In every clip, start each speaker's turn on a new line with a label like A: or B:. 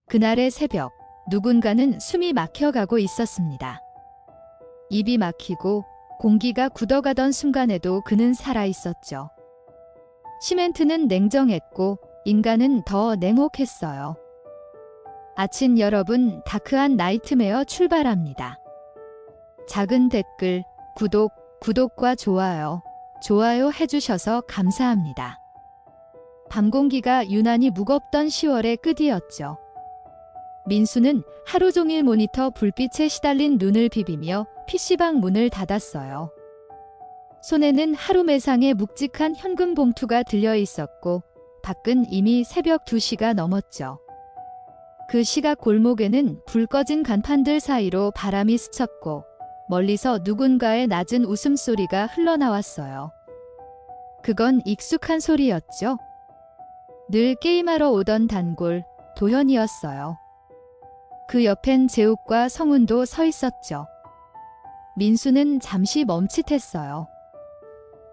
A: 그날의 새벽, 누군가는 숨이 막혀가고 있었습니다. 입이 막히고 공기가 굳어가던 순간에도 그는 살아있었죠. 시멘트는 냉정했고 인간은 더 냉혹했어요. 아침 여러분, 다크한 나이트메어 출발합니다. 작은 댓글, 구독과 좋아요 해주셔서 감사합니다. 밤 공기가 유난히 무겁던 10월의 끝이었죠. 민수는 하루 종일 모니터 불빛에 시달린 눈을 비비며 PC방 문을 닫았어요. 손에는 하루 매상의 묵직한 현금 봉투가 들려 있었고 밖은 이미 새벽 2시가 넘었죠. 그 시각 골목에는 불 꺼진 간판들 사이로 바람이 스쳤고 멀리서 누군가의 낮은 웃음소리가 흘러나왔어요. 그건 익숙한 소리였죠. 늘 게임하러 오던 단골 도현이었어요. 그 옆엔 재욱과 성훈도 서 있었죠. 민수는 잠시 멈칫했어요.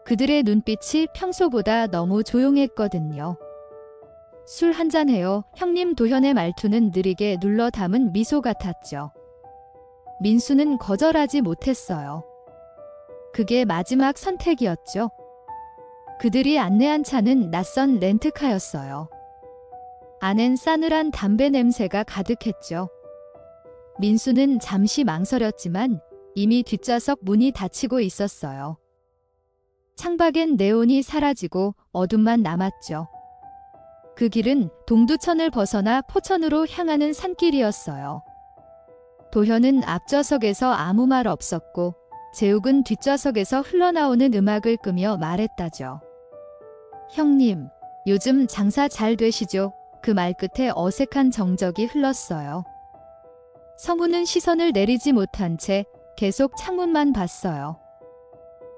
A: 그들의 눈빛이 평소보다 너무 조용했거든요. 술 한잔 해요. 형님. 도현의 말투는 느리게 눌러 담은 미소 같았죠. 민수는 거절하지 못했어요. 그게 마지막 선택이었죠. 그들이 안내한 차는 낯선 렌트카였어요. 안엔 싸늘한 담배 냄새가 가득했죠. 민수는 잠시 망설였지만 이미 뒷좌석 문이 닫히고 있었어요. 창밖엔 네온이 사라지고 어둠만 남았죠. 그 길은 동두천을 벗어나 포천으로 향하는 산길이었어요. 도현은 앞좌석에서 아무 말 없었고 재욱은 뒷좌석에서 흘러나오는 음악을 끄며 말했다죠. 형님, 요즘 장사 잘 되시죠? 그 말 끝에 어색한 정적이 흘렀어요. 성훈은 시선을 내리지 못한 채 계속 창문만 봤어요.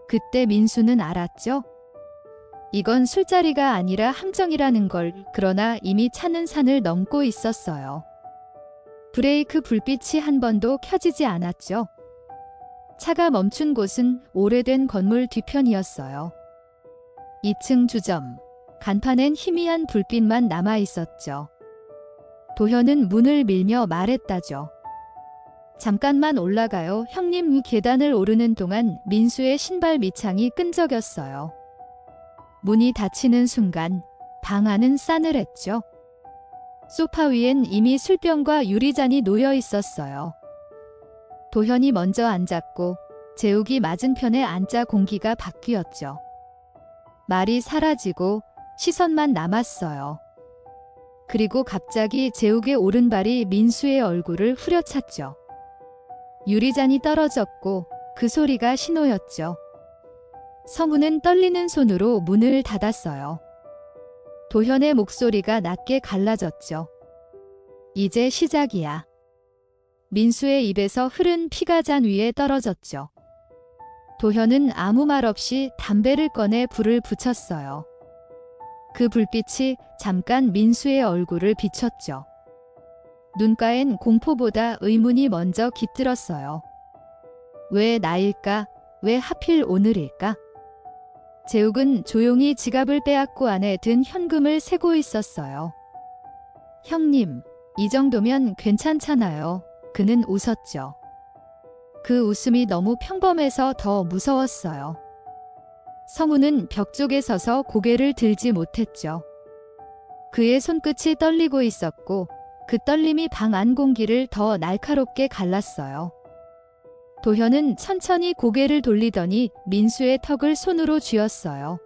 A: 그때 민수는 알았죠. 이건 술자리가 아니라 함정이라는 걸. 그러나 이미 차는 산을 넘고 있었어요. 브레이크 불빛이 한 번도 켜지지 않았죠. 차가 멈춘 곳은 오래된 건물 뒤편이었어요. 2층 주점. 간판엔 희미한 불빛만 남아 있었죠. 도현은 문을 밀며 말했다죠. 잠깐만 올라가요. 형님. 계단을 오르는 동안 민수의 신발 밑창이 끈적였어요. 문이 닫히는 순간 방 안은 싸늘했죠. 소파 위엔 이미 술병과 유리잔이 놓여 있었어요. 도현이 먼저 앉았고 재욱이 맞은편에 앉자 공기가 바뀌었죠. 말이 사라지고 시선만 남았어요. 그리고 갑자기 재욱의 오른발이 민수의 얼굴을 후려찼죠. 유리잔이 떨어졌고 그 소리가 신호였죠. 성훈은 떨리는 손으로 문을 닫았어요. 도현의 목소리가 낮게 갈라졌죠. 이제 시작이야. 민수의 입에서 흐른 피가 잔 위에 떨어졌죠. 도현은 아무 말 없이 담배를 꺼내 불을 붙였어요. 그 불빛이 잠깐 민수의 얼굴을 비췄죠. 눈가엔 공포보다 의문이 먼저 깃들었어요. 왜 나일까? 왜 하필 오늘일까? 재욱은 조용히 지갑을 빼앗고 안에 든 현금을 세고 있었어요. 형님, 이 정도면 괜찮잖아요. 그는 웃었죠. 그 웃음이 너무 평범해서 더 무서웠어요. 성훈은 벽 쪽에 서서 고개를 들지 못했죠. 그의 손끝이 떨리고 있었고 그 떨림이 방 안 공기를 더 날카롭게 갈랐어요. 도현은 천천히 고개를 돌리더니 민수의 턱을 손으로 쥐었어요.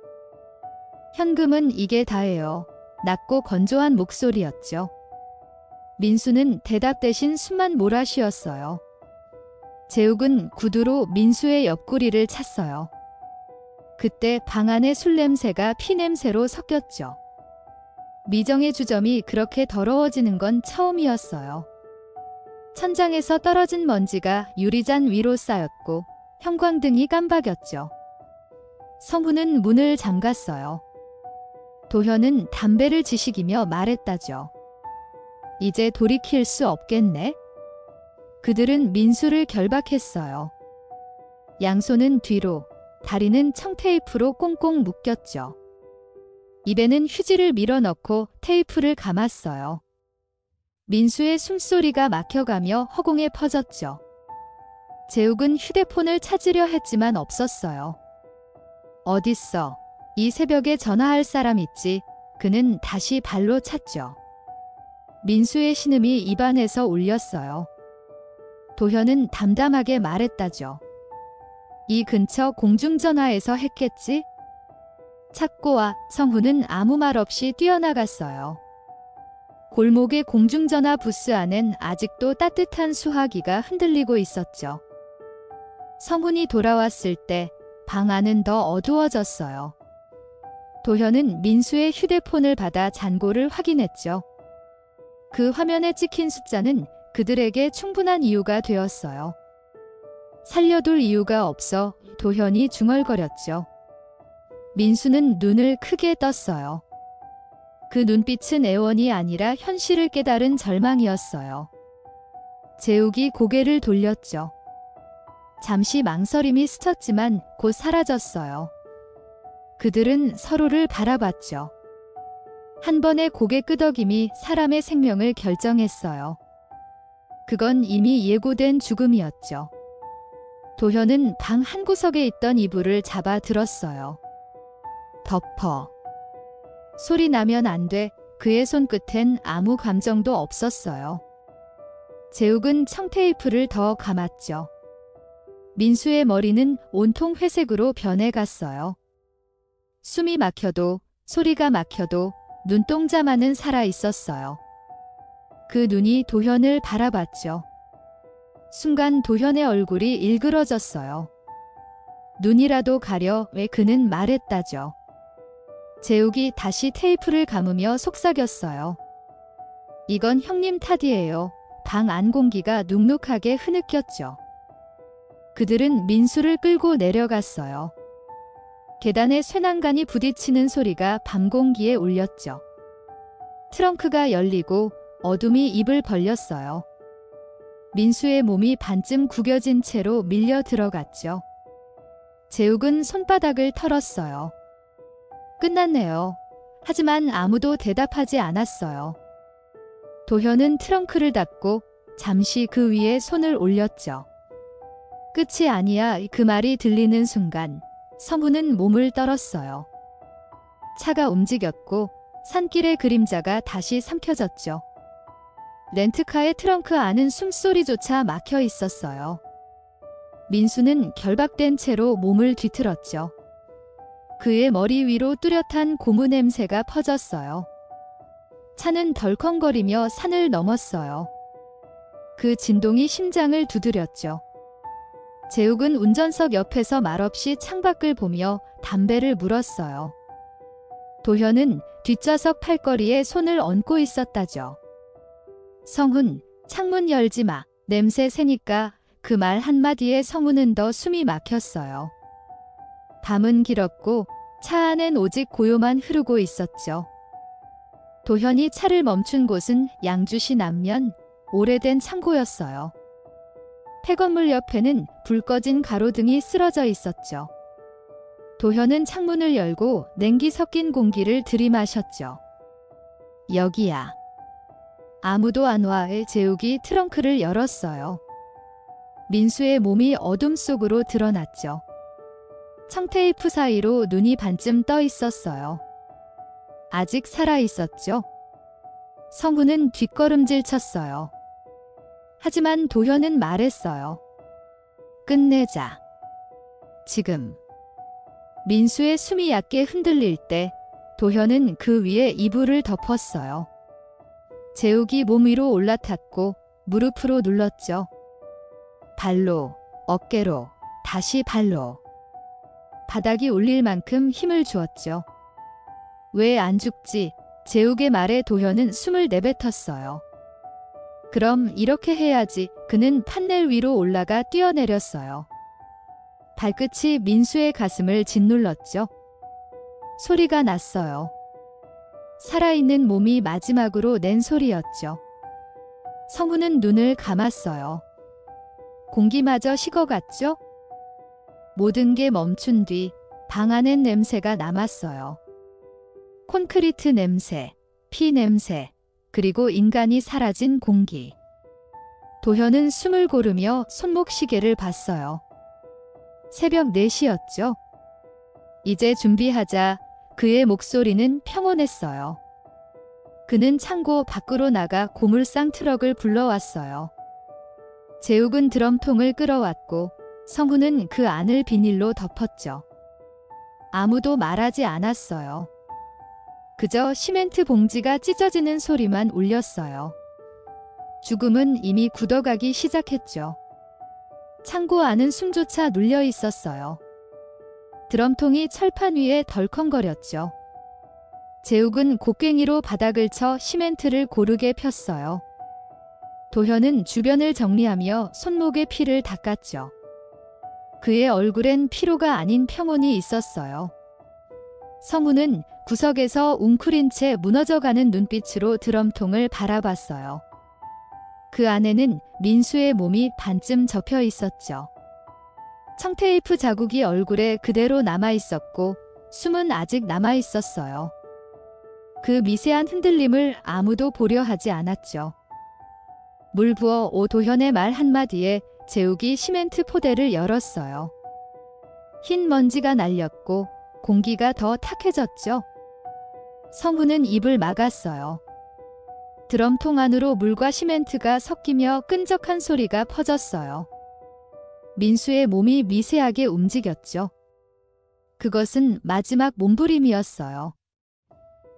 A: 현금은 이게 다예요. 낮고 건조한 목소리였죠. 민수는 대답 대신 숨만 몰아쉬었어요. 재욱은 구두로 민수의 옆구리를 찼어요. 그때 방 안의 술 냄새가 피 냄새로 섞였죠. 미정의 주점이 그렇게 더러워지는 건 처음이었어요. 천장에서 떨어진 먼지가 유리잔 위로 쌓였고 형광등이 깜박였죠. 성훈은 문을 잠갔어요. 도현은 담배를 지식이며 말했다죠. 이제 돌이킬 수 없겠네. 그들은 민수를 결박했어요. 양손은 뒤로, 다리는 청테이프로 꽁꽁 묶였죠. 입에는 휴지를 밀어넣고 테이프를 감았어요. 민수의 숨소리가 막혀가며 허공에 퍼졌죠. 재욱은 휴대폰을 찾으려 했지만 없었어요. 어딨어? 이 새벽에 전화할 사람 있지? 그는 다시 발로 찼죠. 민수의 신음이 입안에서 울렸어요. 도현은 담담하게 말했다죠. 이 근처 공중전화에서 했겠지? 찾고 와. 성훈은 아무 말 없이 뛰어나갔어요. 골목의 공중전화 부스 안엔 아직도 따뜻한 수화기가 흔들리고 있었죠. 성훈이 돌아왔을 때 방 안은 더 어두워졌어요. 도현은 민수의 휴대폰을 받아 잔고를 확인했죠. 그 화면에 찍힌 숫자는 그들에게 충분한 이유가 되었어요. 살려둘 이유가 없어 도현이 중얼거렸죠. 민수는 눈을 크게 떴어요. 그 눈빛은 애원이 아니라 현실을 깨달은 절망이었어요. 재욱이 고개를 돌렸죠. 잠시 망설임이 스쳤지만 곧 사라졌어요. 그들은 서로를 바라봤죠. 한 번의 고개 끄덕임이 사람의 생명을 결정했어요. 그건 이미 예고된 죽음이었죠. 도현은 방 한구석에 있던 이불을 잡아 들었어요. 덮어. 소리 나면 안 돼. 그의 손끝엔 아무 감정도 없었어요. 재욱은 청테이프를 더 감았죠. 민수의 머리는 온통 회색으로 변해갔어요. 숨이 막혀도 소리가 막혀도 눈동자만은 살아 있었어요. 그 눈이 도현을 바라봤죠. 순간 도현의 얼굴이 일그러졌어요. 눈이라도 가려 왜 그는 말했다죠. 재욱이 다시 테이프를 감으며 속삭였어요. 이건 형님 탓이에요. 방 안 공기가 눅눅하게 흐느꼈죠. 그들은 민수를 끌고 내려갔어요. 계단에 쇠난간이 부딪히는 소리가 밤 공기에 울렸죠. 트렁크가 열리고 어둠이 입을 벌렸어요. 민수의 몸이 반쯤 구겨진 채로 밀려 들어갔죠. 재욱은 손바닥을 털었어요. 끝났네요. 하지만 아무도 대답하지 않았어요. 도현은 트렁크를 닫고 잠시 그 위에 손을 올렸죠. 끝이 아니야. 그 말이 들리는 순간 성훈은 몸을 떨었어요. 차가 움직였고 산길의 그림자가 다시 삼켜졌죠. 렌트카의 트렁크 안은 숨소리조차 막혀 있었어요. 민수는 결박된 채로 몸을 뒤틀었죠. 그의 머리 위로 뚜렷한 고무 냄새가 퍼졌어요. 차는 덜컹거리며 산을 넘었어요. 그 진동이 심장을 두드렸죠. 재욱은 운전석 옆에서 말없이 창밖을 보며 담배를 물었어요. 도현은 뒷좌석 팔걸이에 손을 얹고 있었다죠. 성훈, 창문 열지 마. 냄새 새니까. 그 말 한마디에 성훈은 더 숨이 막혔어요. 밤은 길었고 차 안엔 오직 고요만 흐르고 있었죠. 도현이 차를 멈춘 곳은 양주시 남면 오래된 창고였어요. 폐건물 옆에는 불 꺼진 가로등이 쓰러져 있었죠. 도현은 창문을 열고 냉기 섞인 공기를 들이마셨죠. 여기야. 아무도 안 와에 재욱이 트렁크를 열었어요. 민수의 몸이 어둠 속으로 드러났죠. 청테이프 사이로 눈이 반쯤 떠 있었어요. 아직 살아 있었죠. 성훈은 뒷걸음질 쳤어요. 하지만 도현은 말했어요. 끝내자. 지금. 민수의 숨이 얕게 흔들릴 때 도현은 그 위에 이불을 덮었어요. 재욱이 몸 위로 올라탔고 무릎으로 눌렀죠. 발로, 어깨로, 다시 발로. 바닥이 울릴 만큼 힘을 주었죠. 왜 안 죽지? 재욱의 말에 도현은 숨을 내뱉었어요. 그럼 이렇게 해야지. 그는 판넬 위로 올라가 뛰어내렸어요. 발끝이 민수의 가슴을 짓눌렀죠. 소리가 났어요. 살아있는 몸이 마지막으로 낸 소리였죠. 성훈은 눈을 감았어요. 공기마저 식어갔죠? 모든 게 멈춘 뒤 방 안엔 냄새가 남았어요. 콘크리트 냄새, 피 냄새, 그리고 인간이 사라진 공기. 도현은 숨을 고르며 손목 시계를 봤어요. 새벽 4시였죠. 이제 준비하자. 그의 목소리는 평온했어요. 그는 창고 밖으로 나가 고물상 트럭을 불러왔어요. 재욱은 드럼통을 끌어왔고 성훈은 그 안을 비닐로 덮었죠. 아무도 말하지 않았어요. 그저 시멘트 봉지가 찢어지는 소리만 울렸어요. 죽음은 이미 굳어가기 시작했죠. 창고 안은 숨조차 눌려 있었어요. 드럼통이 철판 위에 덜컹거렸죠. 재욱은 곡괭이로 바닥을 쳐 시멘트를 고르게 폈어요. 도현은 주변을 정리하며 손목에 피를 닦았죠. 그의 얼굴엔 피로가 아닌 평온이 있었어요. 성훈은 구석에서 웅크린 채 무너져가는 눈빛으로 드럼통을 바라봤어요. 그 안에는 민수의 몸이 반쯤 접혀 있었죠. 청테이프 자국이 얼굴에 그대로 남아 있었고 숨은 아직 남아 있었어요. 그 미세한 흔들림을 아무도 보려 하지 않았죠. 물 부어 오 도현의 말 한마디에 재욱이 시멘트 포대를 열었어요. 흰 먼지가 날렸고 공기가 더 탁해졌죠. 성훈은 입을 막았어요. 드럼통 안으로 물과 시멘트가 섞이며 끈적한 소리가 퍼졌어요. 민수의 몸이 미세하게 움직였죠. 그것은 마지막 몸부림이었어요.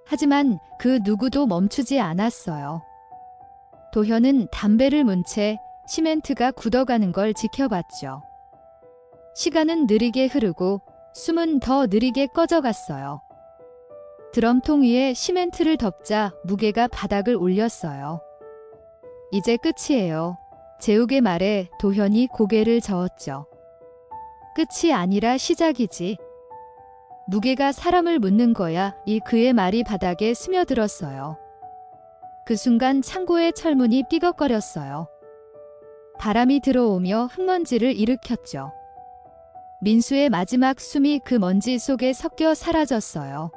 A: 하지만 그 누구도 멈추지 않았어요. 도현은 담배를 문 채 시멘트가 굳어가는 걸 지켜봤죠. 시간은 느리게 흐르고 숨은 더 느리게 꺼져갔어요. 드럼통 위에 시멘트를 덮자 무게가 바닥을 울렸어요. 이제 끝이에요. 재욱의 말에 도현이 고개를 저었죠. 끝이 아니라 시작이지. 무게가 사람을 묻는 거야. 이 그의 말이 바닥에 스며들었어요. 그 순간 창고의 철문이 삐걱거렸어요. 바람이 들어오며 흙먼지를 일으켰죠. 민수의 마지막 숨이 그 먼지 속에 섞여 사라졌어요.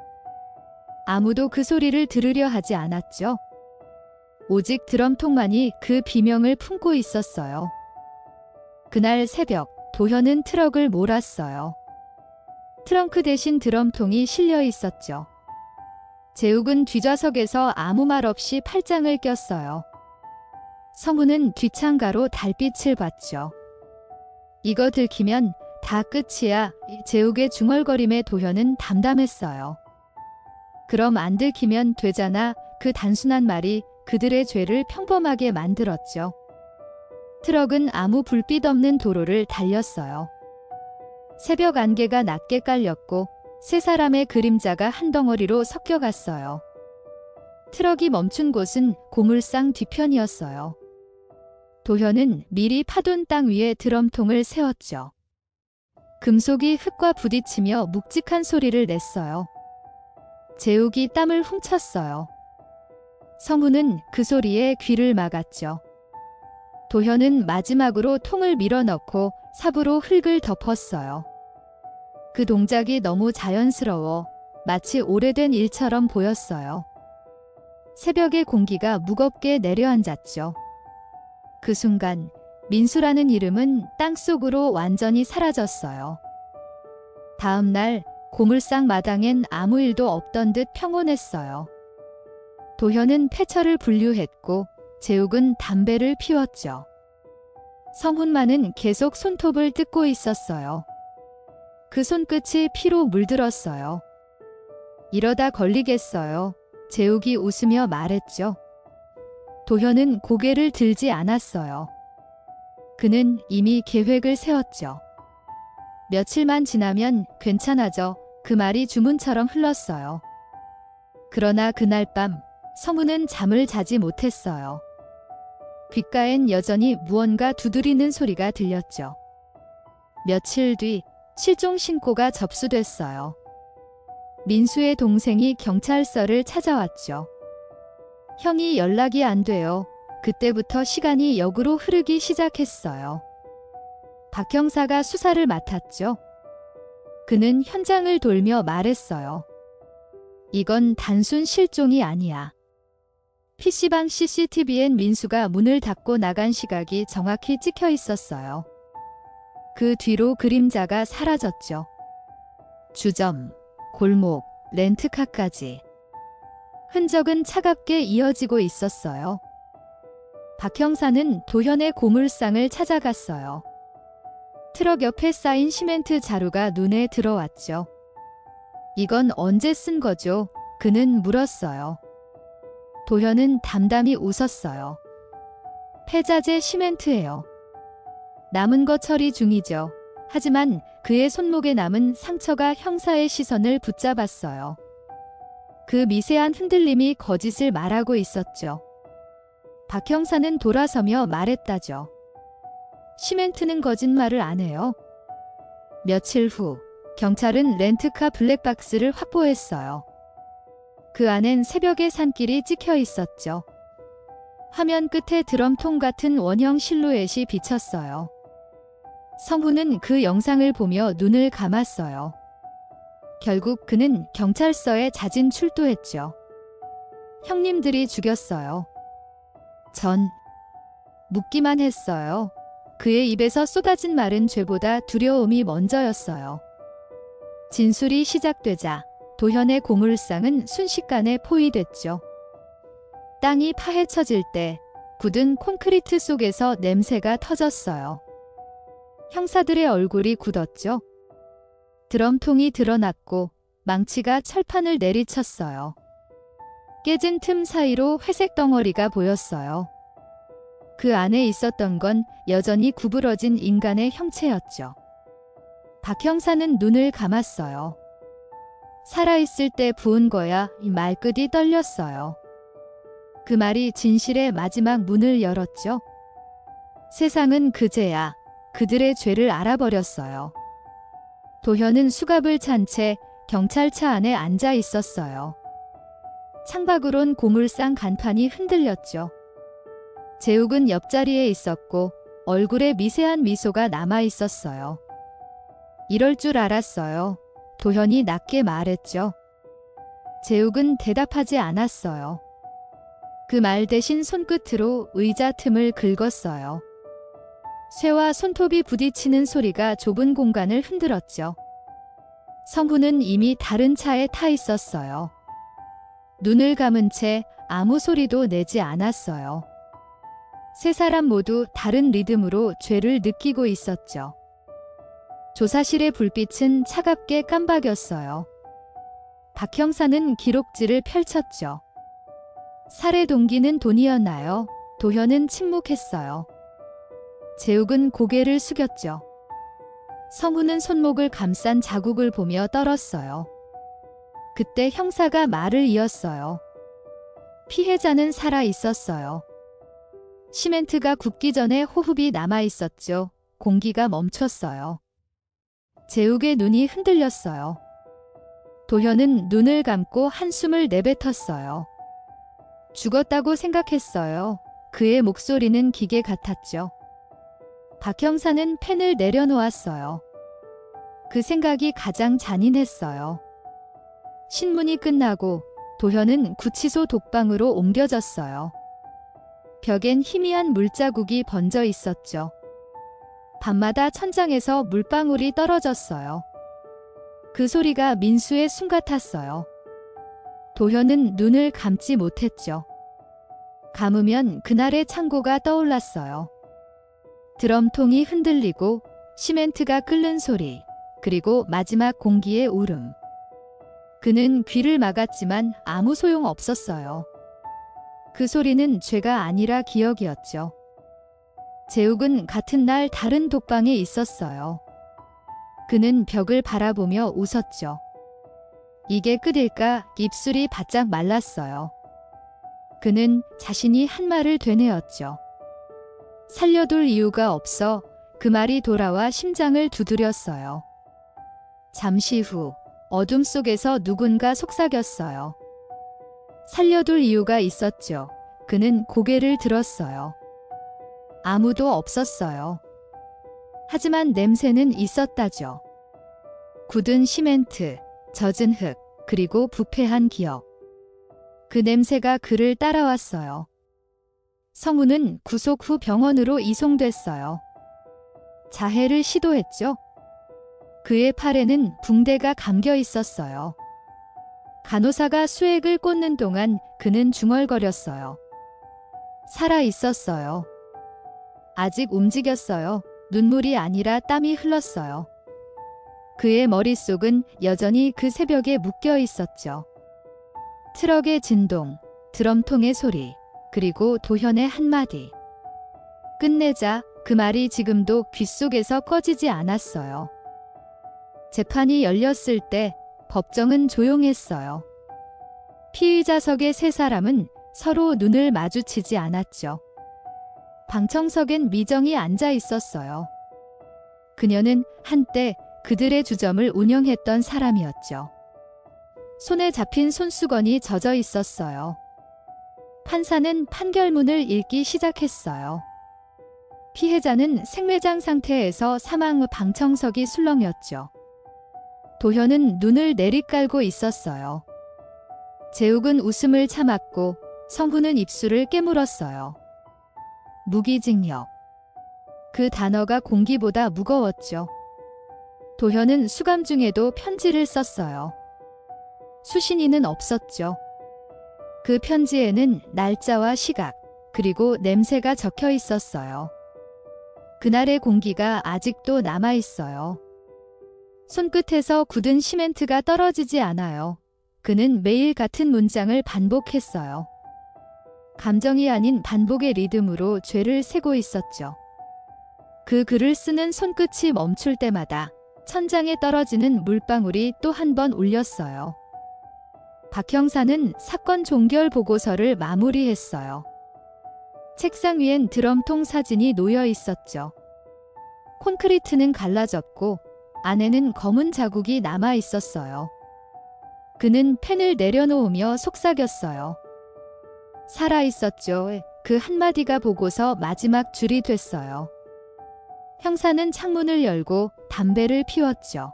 A: 아무도 그 소리를 들으려 하지 않았죠. 오직 드럼통만이 그 비명을 품고 있었어요. 그날 새벽 도현은 트럭을 몰았어요. 트렁크 대신 드럼통이 실려 있었죠. 재욱은 뒷좌석에서 아무 말 없이 팔짱을 꼈어요. 성훈은 뒷창가로 달빛을 봤죠. 이거 들키면 다 끝이야. 재욱의 중얼거림에 도현은 담담했어요. 그럼 안 들키면 되잖아. 그 단순한 말이 그들의 죄를 평범하게 만들었죠. 트럭은 아무 불빛 없는 도로를 달렸어요. 새벽 안개가 낮게 깔렸고 세 사람의 그림자가 한 덩어리로 섞여갔어요. 트럭이 멈춘 곳은 고물상 뒤편이었어요. 도현은 미리 파둔 땅 위에 드럼통을 세웠죠. 금속이 흙과 부딪히며 묵직한 소리를 냈어요. 재욱이 땀을 훔쳤어요. 성훈은 그 소리에 귀를 막았죠. 도현은 마지막으로 통을 밀어넣고 삽으로 흙을 덮었어요. 그 동작이 너무 자연스러워 마치 오래된 일처럼 보였어요. 새벽의 공기가 무겁게 내려앉았죠. 그 순간 민수라는 이름은 땅속으로 완전히 사라졌어요. 다음 날 고물상 마당엔 아무 일도 없던 듯 평온했어요. 도현은 폐철을 분류했고 재욱은 담배를 피웠죠. 성훈만은 계속 손톱을 뜯고 있었어요. 그 손끝이 피로 물들었어요. 이러다 걸리겠어요. 재욱이 웃으며 말했죠. 도현은 고개를 들지 않았어요. 그는 이미 계획을 세웠죠. 며칠만 지나면 괜찮아져. 그 말이 주문처럼 흘렀어요. 그러나 그날 밤 성훈은 잠을 자지 못했어요. 귓가엔 여전히 무언가 두드리는 소리가 들렸죠. 며칠 뒤 실종 신고가 접수됐어요. 민수의 동생이 경찰서를 찾아왔죠. 형이 연락이 안 돼요. 그때부터 시간이 역으로 흐르기 시작했어요. 박 형사가 수사를 맡았죠. 그는 현장을 돌며 말했어요. 이건 단순 실종이 아니야. PC방 CCTV엔 민수가 문을 닫고 나간 시각이 정확히 찍혀 있었어요. 그 뒤로 그림자가 사라졌죠. 주점, 골목, 렌트카까지. 흔적은 차갑게 이어지고 있었어요. 박 형사는 도현의 고물상을 찾아갔어요. 트럭 옆에 쌓인 시멘트 자루가 눈에 들어왔죠. 이건 언제 쓴 거죠? 그는 물었어요. 도현은 담담히 웃었어요. 폐자재 시멘트예요. 남은 거 처리 중이죠. 하지만 그의 손목에 남은 상처가 형사의 시선을 붙잡았어요. 그 미세한 흔들림이 거짓을 말하고 있었죠. 박 형사는 돌아서며 말했다죠. 시멘트는 거짓말을 안 해요. 며칠 후 경찰은 렌트카 블랙박스를 확보했어요. 그 안엔 새벽의 산길이 찍혀 있었죠. 화면 끝에 드럼통 같은 원형 실루엣이 비쳤어요. 성훈은 그 영상을 보며 눈을 감았어요. 결국 그는 경찰서에 자진 출두했죠. 형님들이 죽였어요. 전 묻기만 했어요. 그의 입에서 쏟아진 말은 죄보다 두려움이 먼저였어요. 진술이 시작되자 도현의 고물상은 순식간에 포위됐죠. 땅이 파헤쳐질 때 굳은 콘크리트 속에서 냄새가 터졌어요. 형사들의 얼굴이 굳었죠. 드럼통이 드러났고 망치가 철판을 내리쳤어요. 깨진 틈 사이로 회색 덩어리가 보였어요. 그 안에 있었던 건 여전히 구부러진 인간의 형체였죠. 박 형사는 눈을 감았어요. 살아있을 때 부은 거야. 이 말끝이 떨렸어요. 그 말이 진실의 마지막 문을 열었죠. 세상은 그제야 그들의 죄를 알아버렸어요. 도현은 수갑을 찬 채 경찰차 안에 앉아 있었어요. 창밖으론 고물상 간판이 흔들렸죠. 재욱은 옆자리에 있었고 얼굴에 미세한 미소가 남아 있었어요. 이럴 줄 알았어요. 도현이 낮게 말했죠. 재욱은 대답하지 않았어요. 그 말 대신 손끝으로 의자 틈을 긁었어요. 쇠와 손톱이 부딪히는 소리가 좁은 공간을 흔들었죠. 성훈은 이미 다른 차에 타 있었어요. 눈을 감은 채 아무 소리도 내지 않았어요. 세 사람 모두 다른 리듬으로 죄를 느끼고 있었죠. 조사실의 불빛은 차갑게 깜박였어요. 박 형사는 기록지를 펼쳤죠. 살해 동기는 돈이었나요? 도현은 침묵했어요. 재욱은 고개를 숙였죠. 성훈은 손목을 감싼 자국을 보며 떨었어요. 그때 형사가 말을 이었어요. 피해자는 살아 있었어요. 시멘트가 굳기 전에 호흡이 남아 있었죠. 공기가 멈췄어요. 재욱의 눈이 흔들렸어요. 도현은 눈을 감고 한숨을 내뱉었어요. 죽었다고 생각했어요. 그의 목소리는 기계 같았죠. 박 형사는 펜을 내려놓았어요. 그 생각이 가장 잔인했어요. 신문이 끝나고 도현은 구치소 독방으로 옮겨졌어요. 벽엔 희미한 물자국이 번져 있었죠. 밤마다 천장에서 물방울이 떨어졌어요. 그 소리가 민수의 숨 같았어요. 도현은 눈을 감지 못했죠. 감으면 그날의 창고가 떠올랐어요. 드럼통이 흔들리고 시멘트가 끓는 소리, 그리고 마지막 공기의 울음. 그는 귀를 막았지만 아무 소용 없었어요. 그 소리는 죄가 아니라 기억이었죠. 재욱은 같은 날 다른 독방에 있었어요. 그는 벽을 바라보며 웃었죠. 이게 끝일까? 입술이 바짝 말랐어요. 그는 자신이 한 말을 되뇌었죠. 살려둘 이유가 없어. 그 말이 돌아와 심장을 두드렸어요. 잠시 후 어둠 속에서 누군가 속삭였어요. 살려둘 이유가 있었죠. 그는 고개를 들었어요. 아무도 없었어요. 하지만 냄새는 있었다죠. 굳은 시멘트, 젖은 흙, 그리고 부패한 기억. 그 냄새가 그를 따라왔어요. 성우는 구속 후 병원으로 이송됐어요. 자해를 시도했죠. 그의 팔에는 붕대가 감겨 있었어요. 간호사가 수액을 꽂는 동안 그는 중얼거렸어요. 살아 있었어요. 아직 움직였어요. 눈물이 아니라 땀이 흘렀어요. 그의 머릿속은 여전히 그 새벽에 묶여 있었죠. 트럭의 진동, 드럼통의 소리, 그리고 도현의 한마디. 끝내자 그 말이 지금도 귓속에서 꺼지지 않았어요. 재판이 열렸을 때 법정은 조용했어요. 피의자석의 세 사람은 서로 눈을 마주치지 않았죠. 방청석엔 미정이 앉아 있었어요. 그녀는 한때 그들의 주점을 운영했던 사람이었죠. 손에 잡힌 손수건이 젖어 있었어요. 판사는 판결문을 읽기 시작했어요. 피해자는 생매장 상태에서 사망 후 방청석이 술렁였죠. 도현은 눈을 내리깔고 있었어요. 재욱은 웃음을 참았고 성훈은 입술을 깨물었어요. 무기징역. 그 단어가 공기보다 무거웠죠. 도현은 수감 중에도 편지를 썼어요. 수신인은 없었죠. 그 편지에는 날짜와 시각, 그리고 냄새가 적혀 있었어요. 그날의 공기가 아직도 남아 있어요. 손끝에서 굳은 시멘트가 떨어지지 않아요. 그는 매일 같은 문장을 반복했어요. 감정이 아닌 반복의 리듬으로 죄를 세고 있었죠. 그 글을 쓰는 손끝이 멈출 때마다 천장에 떨어지는 물방울이 또 한 번 울렸어요. 박 형사는 사건 종결 보고서를 마무리했어요. 책상 위엔 드럼통 사진이 놓여 있었죠. 콘크리트는 갈라졌고 안에는 검은 자국이 남아 있었어요. 그는 펜을 내려놓으며 속삭였어요. 살아있었죠. 그 한마디가 보고서 마지막 줄이 됐어요. 형사는 창문을 열고 담배를 피웠죠.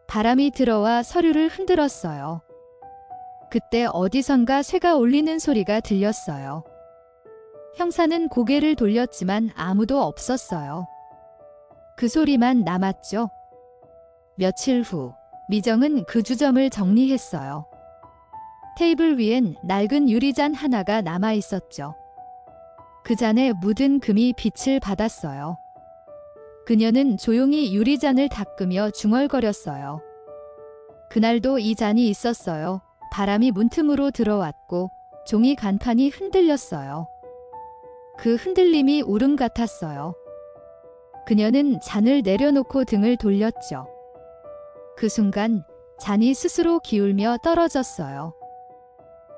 A: 바람이 들어와 서류를 흔들었어요. 그때 어디선가 쇠가 울리는 소리가 들렸어요. 형사는 고개를 돌렸지만 아무도 없었어요. 그 소리만 남았죠. 며칠 후 미정은 그 주점을 정리했어요. 테이블 위엔 낡은 유리잔 하나가 남아 있었죠. 그 잔에 묻은 금이 빛을 받았어요. 그녀는 조용히 유리잔을 닦으며 중얼거렸어요. 그날도 이 잔이 있었어요. 바람이 문틈으로 들어왔고 종이 간판이 흔들렸어요. 그 흔들림이 울음 같았어요. 그녀는 잔을 내려놓고 등을 돌렸죠. 그 순간 잔이 스스로 기울며 떨어졌어요.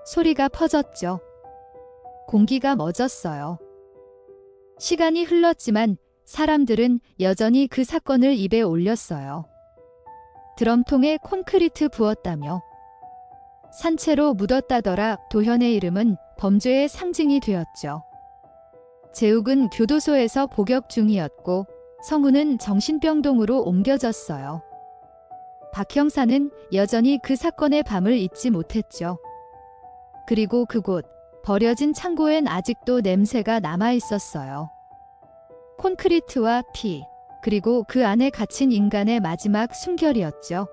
A: 소리가 퍼졌죠. 공기가 멎었어요. 시간이 흘렀지만 사람들은 여전히 그 사건을 입에 올렸어요. 드럼통에 콘크리트 부었다며. 산채로 묻었다더라. 도현의 이름은 범죄의 상징이 되었죠. 재욱은 교도소에서 복역 중이었고 성훈은 정신병동으로 옮겨졌어요. 박 형사는 여전히 그 사건의 밤을 잊지 못했죠. 그리고 그곳 버려진 창고엔 아직도 냄새가 남아 있었어요. 콘크리트와 피, 그리고 그 안에 갇힌 인간의 마지막 숨결이었죠.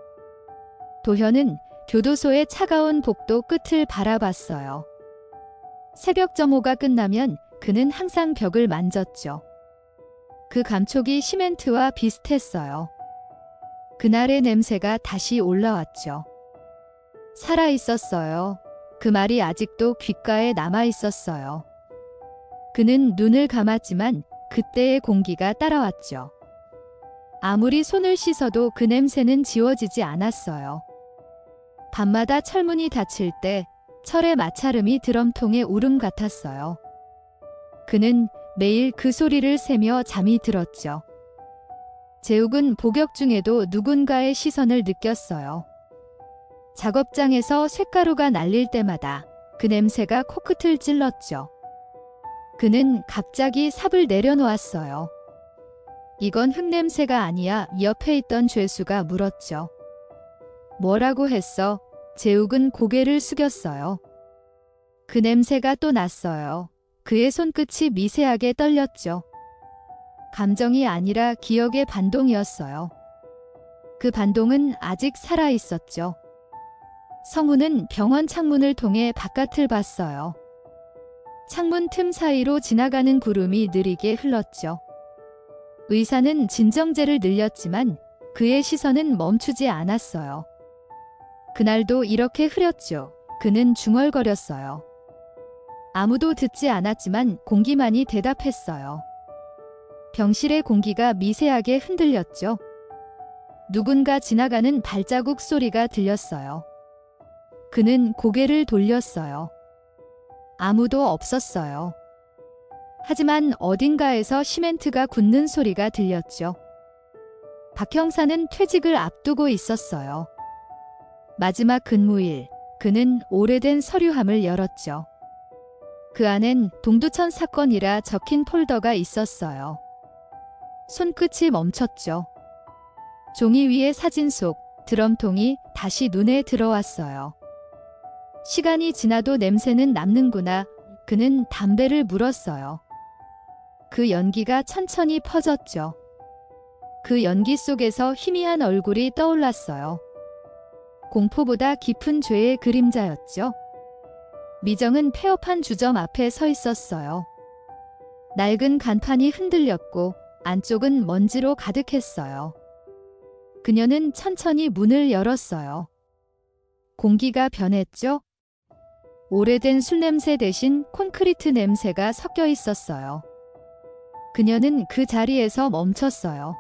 A: 도현은 교도소의 차가운 복도 끝을 바라봤어요. 새벽 점호가 끝나면 그는 항상 벽을 만졌죠. 그 감촉이 시멘트와 비슷했어요. 그날의 냄새가 다시 올라왔죠. 살아있었어요. 그 말이 아직도 귓가에 남아있었어요. 그는 눈을 감았지만 그때의 공기가 따라왔죠. 아무리 손을 씻어도 그 냄새는 지워지지 않았어요. 밤마다 철문이 닫힐 때 철의 마찰음이 드럼통의 울음 같았어요. 그는 매일 그 소리를 세며 잠이 들었죠. 재욱은 복역 중에도 누군가의 시선을 느꼈어요. 작업장에서 쇳가루가 날릴 때마다 그 냄새가 코끝을 찔렀죠. 그는 갑자기 삽을 내려놓았어요. 이건 흙냄새가 아니야. 옆에 있던 죄수가 물었죠. 뭐라고 했어? 재욱은 고개를 숙였어요. 그 냄새가 또 났어요. 그의 손끝이 미세하게 떨렸죠. 감정이 아니라 기억의 반동이었어요. 그 반동은 아직 살아 있었죠. 성우는 병원 창문을 통해 바깥을 봤어요. 창문 틈 사이로 지나가는 구름이 느리게 흘렀죠. 의사는 진정제를 늘렸지만 그의 시선은 멈추지 않았어요. 그날도 이렇게 흐렸죠. 그는 중얼거렸어요. 아무도 듣지 않았지만 공기만이 대답했어요. 병실의 공기가 미세하게 흔들렸죠. 누군가 지나가는 발자국 소리가 들렸어요. 그는 고개를 돌렸어요. 아무도 없었어요. 하지만 어딘가에서 시멘트가 굳는 소리가 들렸죠. 박 형사는 퇴직을 앞두고 있었어요. 마지막 근무일, 그는 오래된 서류함을 열었죠. 그 안엔 동두천 사건이라 적힌 폴더가 있었어요. 손끝이 멈췄죠. 종이 위의 사진 속 드럼통이 다시 눈에 들어왔어요. 시간이 지나도 냄새는 남는구나. 그는 담배를 물었어요. 그 연기가 천천히 퍼졌죠. 그 연기 속에서 희미한 얼굴이 떠올랐어요. 공포보다 깊은 죄의 그림자였죠. 미정은 폐업한 주점 앞에 서 있었어요. 낡은 간판이 흔들렸고 안쪽은 먼지로 가득했어요. 그녀는 천천히 문을 열었어요. 공기가 변했죠? 오래된 술 냄새 대신 콘크리트 냄새가 섞여 있었어요. 그녀는 그 자리에서 멈췄어요.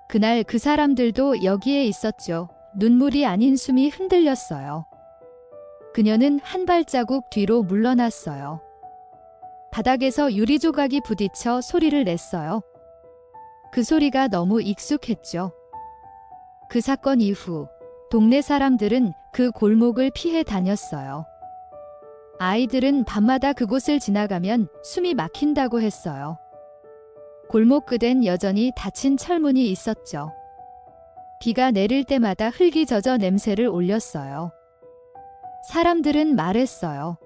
A: 그날 그 사람들도 여기에 있었죠. 눈물이 아닌 숨이 흔들렸어요. 그녀는 한 발자국 뒤로 물러났어요. 바닥에서 유리 조각이 부딪혀 소리를 냈어요. 그 소리가 너무 익숙했죠. 그 사건 이후 동네 사람들은 그 골목을 피해 다녔어요. 아이들은 밤마다 그곳을 지나가면 숨이 막힌다고 했어요. 골목 끝엔 여전히 닫힌 철문이 있었죠. 비가 내릴 때마다 흙이 젖어 냄새를 올렸어요. 사람들은 말했어요.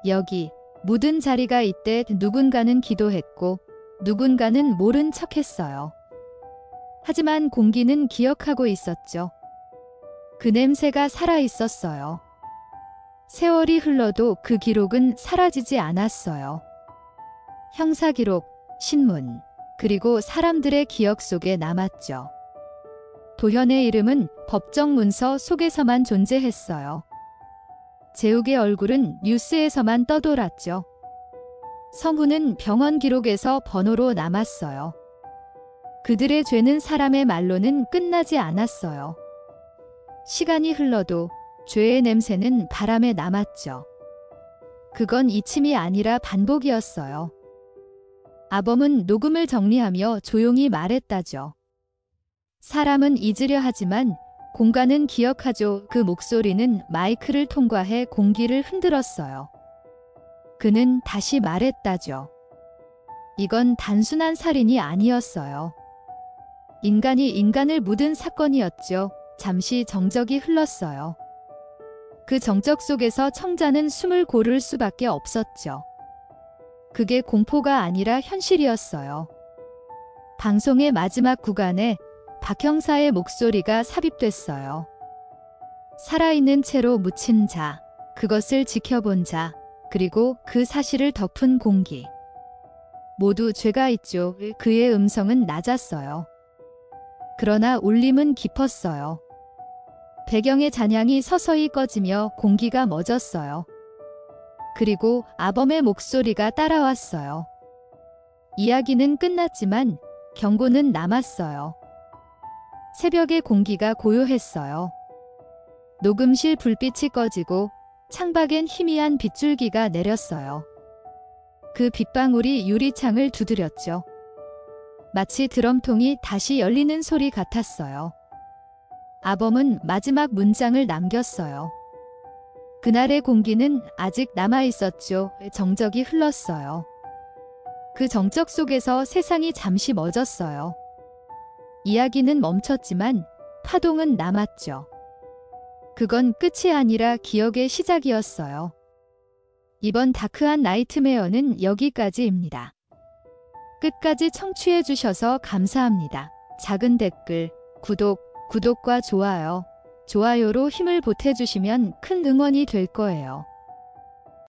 A: 여기 묻은 자리가 있대. 누군가는 기도했고 누군가는 모른 척했어요. 하지만 공기는 기억하고 있었죠. 그 냄새가 살아 있었어요. 세월이 흘러도 그 기록은 사라지지 않았어요. 형사 기록, 신문, 그리고 사람들의 기억 속에 남았죠. 도현의 이름은 법정 문서 속에서만 존재했어요. 재욱의 얼굴은 뉴스에서만 떠돌았죠. 성우는 병원 기록에서 번호로 남았어요. 그들의 죄는 사람의 말로는 끝나지 않았어요. 시간이 흘러도 죄의 냄새는 바람에 남았죠. 그건 이침이 아니라 반복이었어요. 아범은 녹음을 정리하며 조용히 말했다죠. 사람은 잊으려 하지만 공간은 기억하죠. 그 목소리는 마이크를 통과해 공기를 흔들었어요. 그는 다시 말했다죠. 이건 단순한 살인이 아니었어요. 인간이 인간을 묻은 사건이었죠. 잠시 정적이 흘렀어요. 그 정적 속에서 청자는 숨을 고를 수밖에 없었죠. 그게 공포가 아니라 현실이었어요. 방송의 마지막 구간에 박 형사의 목소리가 삽입됐어요. 살아있는 채로 묻힌 자, 그것을 지켜본 자, 그리고 그 사실을 덮은 공기. 모두 죄가 있죠. 그의 음성은 낮았어요. 그러나 울림은 깊었어요. 배경의 잔향이 서서히 꺼지며 공기가 멎었어요. 그리고 아범의 목소리가 따라왔어요. 이야기는 끝났지만 경고는 남았어요. 새벽의 공기가 고요했어요. 녹음실 불빛이 꺼지고 창밖엔 희미한 빗줄기가 내렸어요. 그 빗방울이 유리창을 두드렸죠. 마치 드럼통이 다시 열리는 소리 같았어요. 아범은 마지막 문장을 남겼어요. 그날의 공기는 아직 남아있었죠. 정적이 흘렀어요. 그 정적 속에서 세상이 잠시 멎었어요. 이야기는 멈췄지만 파동은 남았죠. 그건 끝이 아니라 기억의 시작이었어요. 이번 다크한 나이트메어는 여기까지입니다. 끝까지 청취해 주셔서 감사합니다. 작은 댓글, 구독과 좋아요로 힘을 보태주시면 큰 응원이 될 거예요.